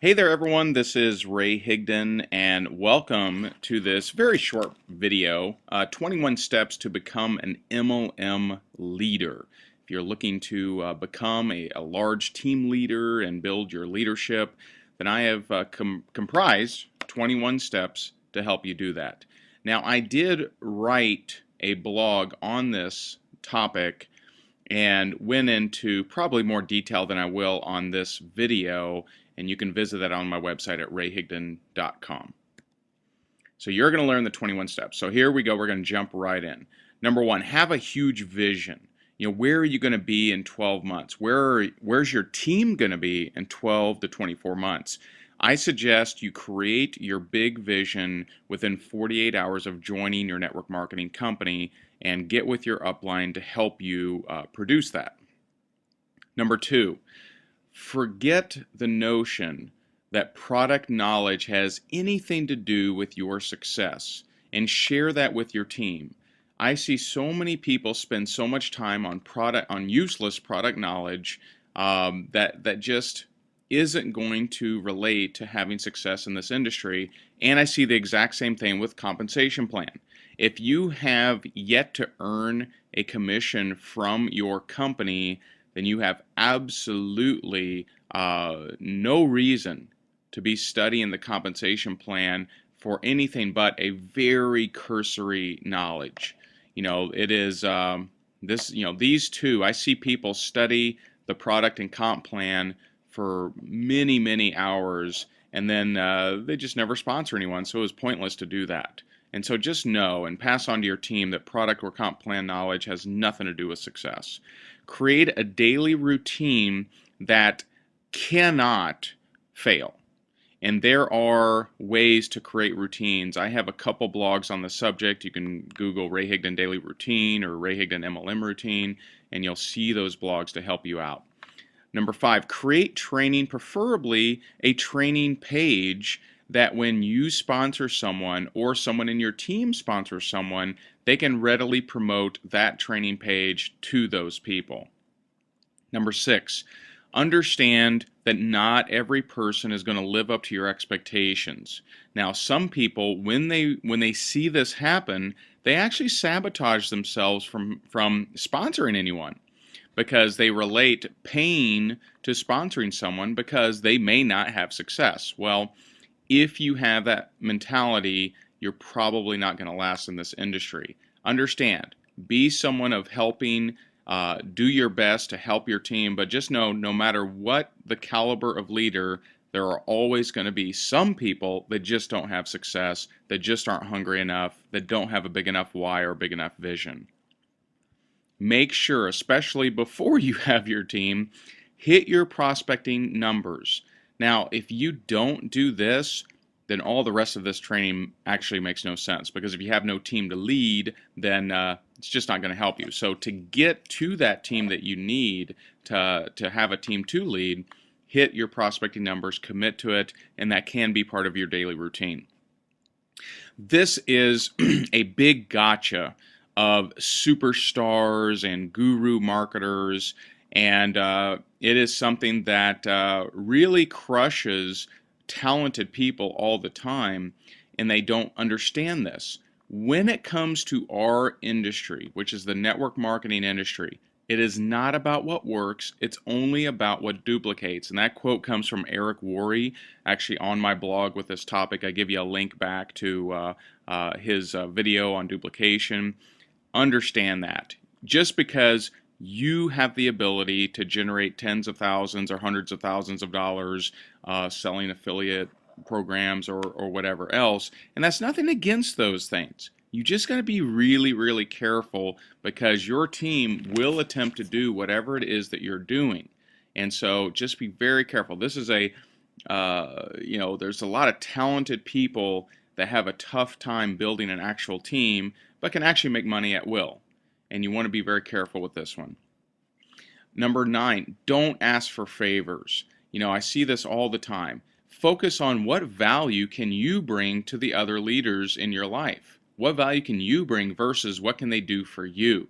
Hey there everyone, this is Ray Higdon and welcome to this very short video, 21 steps to become an MLM leader. If you're looking to become a large team leader and build your leadership, then I have comprised 21 steps to help you do that. Now I did write a blog on this topic and went into probably more detail than I will on this video, and you can visit that on my website at rayhigdon.com. So you're going to learn the 21 steps. So here we go. We're going to jump right in. Number one, have a huge vision. Where are you going to be in 12 months? Where's your team going to be in 12 to 24 months? I suggest you create your big vision within 48 hours of joining your network marketing company and get with your upline to help you produce that. Number two, forget the notion that product knowledge has anything to do with your success and share that with your team. I see so many people spend so much time on useless product knowledge that just isn't going to relate to having success in this industry. And I see the exact same thing with compensation plan. If you have yet to earn a commission from your company, then you have absolutely no reason to be studying the compensation plan for anything but a very cursory knowledge. It is these two. I see people study the product and comp plan for many, many hours, and then they just never sponsor anyone, so it was pointless to do that. And so just know and pass on to your team that product or comp plan knowledge has nothing to do with success. Create a daily routine that cannot fail. And there are ways to create routines. I have a couple blogs on the subject. You can Google Ray Higdon Daily Routine or Ray Higdon MLM Routine, and you'll see those blogs to help you out. Number five, create training, preferably a training page that when you sponsor someone or someone in your team sponsors someone, they can readily promote that training page to those people. Number six, understand that not every person is going to live up to your expectations. Now, some people, when they see this happen, they actually sabotage themselves from sponsoring anyone, because they relate pain to sponsoring someone because they may not have success. Well, if you have that mentality, you're probably not going to last in this industry. Understand, be someone of helping, do your best to help your team, but just know, no matter what the caliber of leader, there are always going to be some people that just don't have success, that just aren't hungry enough, that don't have a big enough why or big enough vision. Make sure, especially before you have your team, hit your prospecting numbers. Now, if you don't do this, then all the rest of this training actually makes no sense, because if you have no team to lead, then it's just not going to help you. So to get to that team that you need to have a team to lead, hit your prospecting numbers, commit to it, and that can be part of your daily routine. This is a big gotcha of superstars and guru marketers, and it is something that really crushes talented people all the time, and they don't understand this. When it comes to our industry, which is the network marketing industry, it is not about what works, it's only about what duplicates. And that quote comes from Eric Worre. Actually, on my blog with this topic, I give you a link back to his video on duplication. Understand that. Just because you have the ability to generate tens of thousands or hundreds of thousands of dollars selling affiliate programs or whatever else, and that's nothing against those things. You just got to be really, really careful, because your team will attempt to do whatever it is that you're doing. And so just be very careful. This is there's a lot of talented people that have a tough time building an actual team, but can actually make money at will. And you want to be very careful with this one. Number 9, don't ask for favors. I see this all the time. Focus on what value can you bring to the other leaders in your life. What value can you bring versus what can they do for you?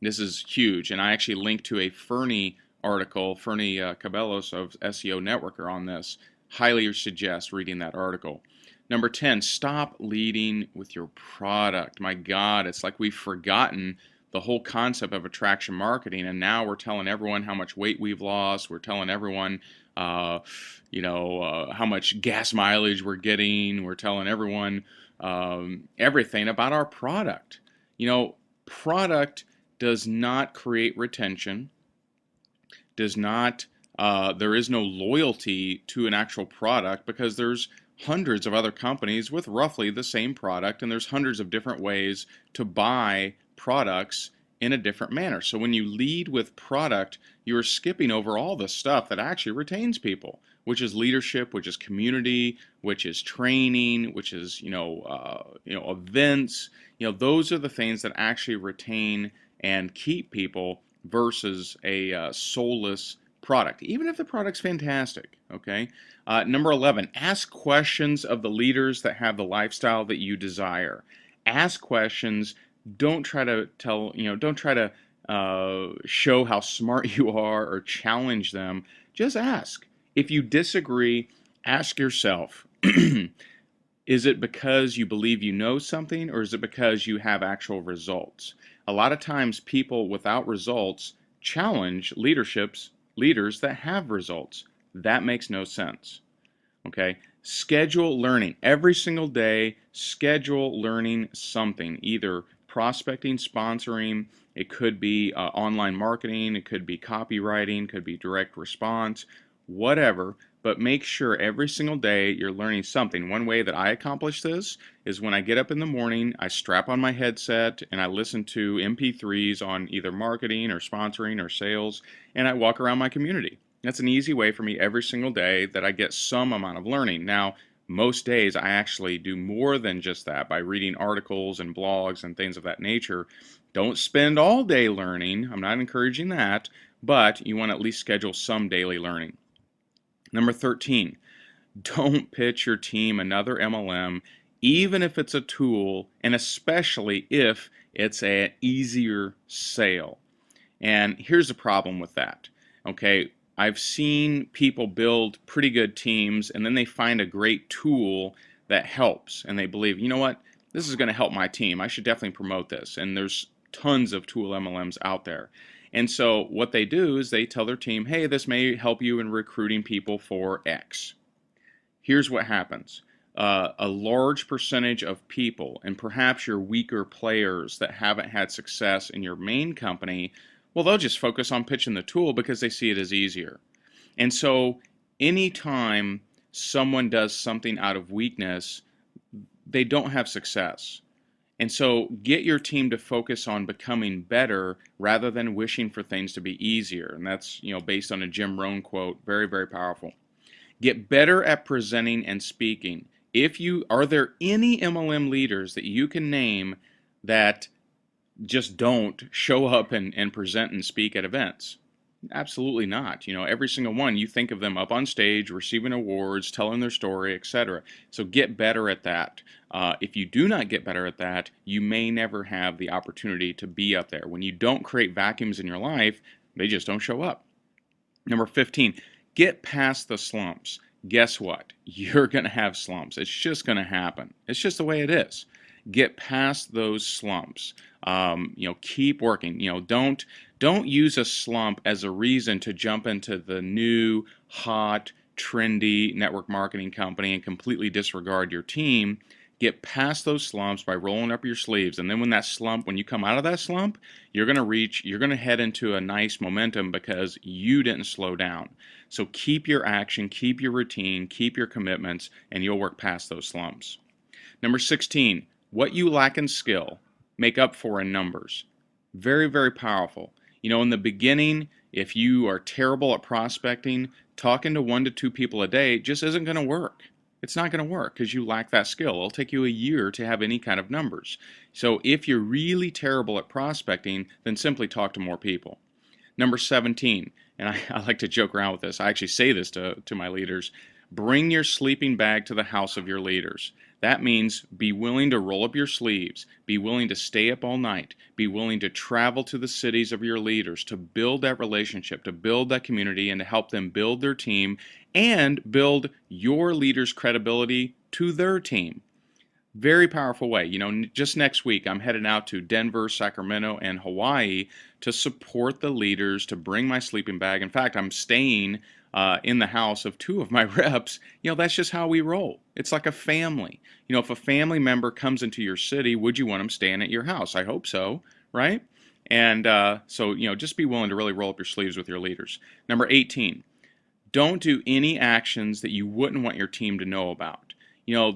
This is huge, and I actually linked to a Fernie article, Fernie Cabellos of SEO Networker, on this. highly suggest reading that article. Number 10, stop leading with your product. My God, it's like we've forgotten the whole concept of attraction marketing, and now we're telling everyone how much weight we've lost. We're telling everyone, how much gas mileage we're getting. We're telling everyone everything about our product. Product does not create retention, does not, there is no loyalty to an actual product, because there's hundreds of other companies with roughly the same product, and there's hundreds of different ways to buy products in a different manner. So when you lead with product, you're skipping over all the stuff that actually retains people, which is leadership, which is community, which is training, which is events. Those are the things that actually retain and keep people versus a soulless product, even if the product's fantastic. Okay. Number 11, ask questions of the leaders that have the lifestyle that you desire. Ask questions. Don't try to show how smart you are or challenge them. Just ask. If you disagree, ask yourself, is it because you believe you know something, or is it because you have actual results? A lot of times people without results challenge leaders that have results. That makes no sense. Okay? Schedule learning. Every single day, schedule learning something, either prospecting, sponsoring, it could be online marketing, it could be copywriting, it could be direct response, whatever, but make sure every single day you're learning something. One way that I accomplish this is when I get up in the morning, I strap on my headset and I listen to MP3s on either marketing or sponsoring or sales, and I walk around my community. That's an easy way for me every single day that I get some amount of learning. Now, most days I actually do more than just that by reading articles and blogs and things of that nature. Don't spend all day learning. I'm not encouraging that, but you want to at least schedule some daily learning. Number 13, don't pitch your team another MLM, even if it's a tool, and especially if it's an easier sale. And here's the problem with that. Okay, I've seen people build pretty good teams, and then they find a great tool that helps, and they believe, you know what, this is going to help my team. I should definitely promote this. And there's tons of tool MLMs out there. And so what they do is they tell their team, hey, this may help you in recruiting people for X. Here's what happens. A large percentage of people, and perhaps your weaker players that haven't had success in your main company, well, they'll just focus on pitching the tool because they see it as easier. And so anytime someone does something out of weakness, they don't have success. And so get your team to focus on becoming better rather than wishing for things to be easier. And that's, based on a Jim Rohn quote, very, very powerful. Get better at presenting and speaking. Are there any MLM leaders that you can name that just don't show up and present and speak at events? Absolutely not. Every single one, you think of them up on stage, receiving awards, telling their story, etc. So get better at that. If you do not get better at that, you may never have the opportunity to be up there. When you don't create vacuums in your life, they just don't show up. Number 15, get past the slumps. Guess what? You're going to have slumps. It's just going to happen. It's just the way it is. Get past those slumps. Keep working. Don't use a slump as a reason to jump into the new, hot, trendy network marketing company and completely disregard your team. Get past those slumps by rolling up your sleeves. And then when you come out of that slump, you're going to head into a nice momentum because you didn't slow down. So keep your action, keep your routine, keep your commitments, and you'll work past those slumps. Number 16, what you lack in skill, make up for in numbers. Very, very powerful. In the beginning, if you are terrible at prospecting, talking to 1 to 2 people a day just isn't going to work. It's not going to work because you lack that skill. It'll take you a year to have any kind of numbers. So if you're really terrible at prospecting, then simply talk to more people. Number 17, and I like to joke around with this. I actually say this to my leaders. Bring your sleeping bag to the house of your leaders. That means be willing to roll up your sleeves, be willing to stay up all night, be willing to travel to the cities of your leaders, to build that relationship, to build that community, and to help them build their team and build your leaders' credibility to their team. Very powerful way. Just next week, I'm headed out to Denver, Sacramento, and Hawaii to support the leaders, to bring my sleeping bag. In fact, I'm staying in the house of 2 of my reps. That's just how we roll. It's like a family. If a family member comes into your city, would you want them staying at your house? I hope so, right? And so, just be willing to really roll up your sleeves with your leaders. Number 18, don't do any actions that you wouldn't want your team to know about.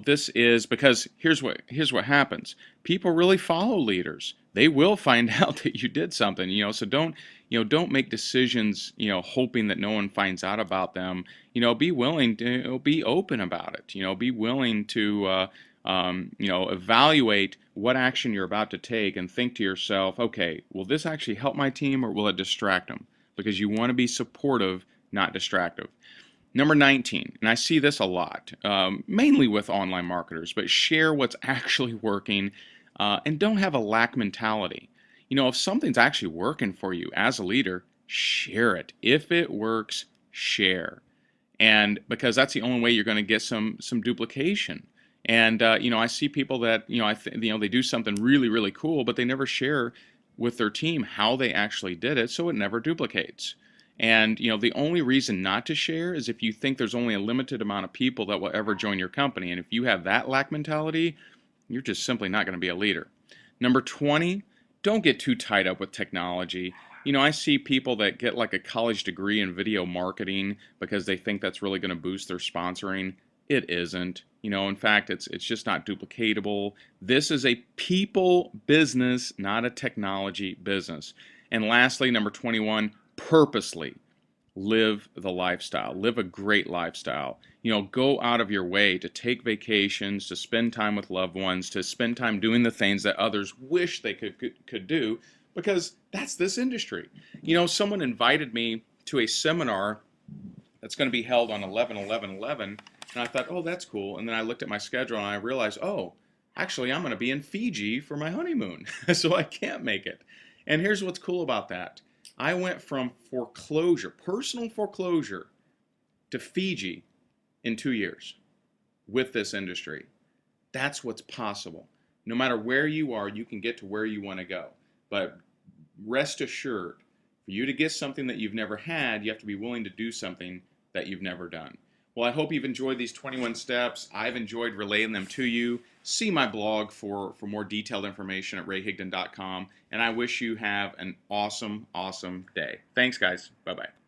This is because here's what happens. People really follow leaders. They will find out that you did something, so don't make decisions, hoping that no one finds out about them. Be willing to be open about it. Be willing to evaluate what action you're about to take and think to yourself, okay, will this actually help my team or will it distract them? Because you want to be supportive, not distractive. Number 19, and I see this a lot, mainly with online marketers, but share what's actually working and don't have a lack mentality. If something's actually working for you as a leader, share it. If it works, share. And because that's the only way you're going to get some duplication. And I see people that they do something really, really cool, but they never share with their team how they actually did it, so it never duplicates. And the only reason not to share is if you think there's only a limited amount of people that will ever join your company. And if you have that lack mentality, you're just simply not going to be a leader. Number 20, don't get too tied up with technology. I see people that get like a college degree in video marketing because they think that's really going to boost their sponsoring. It isn't. In fact, it's just not duplicatable. This is a people business, not a technology business. And lastly, number 21, purposely live the lifestyle. Live a great lifestyle. Go out of your way to take vacations, to spend time with loved ones, to spend time doing the things that others wish they could do, because that's this industry. Someone invited me to a seminar that's going to be held on 11/11/11, and I thought, oh, that's cool. And then I looked at my schedule and I realized, oh, actually, I'm going to be in Fiji for my honeymoon, so I can't make it. And here's what's cool about that. I went from foreclosure, personal foreclosure, to Fiji in 2 years with this industry. That's what's possible. No matter where you are, you can get to where you want to go. But rest assured, for you to get something that you've never had, you have to be willing to do something that you've never done. Well, I hope you've enjoyed these 21 steps. I've enjoyed relaying them to you. See my blog for more detailed information at rayhigdon.com. And I wish you have an awesome, awesome day. Thanks, guys. Bye-bye.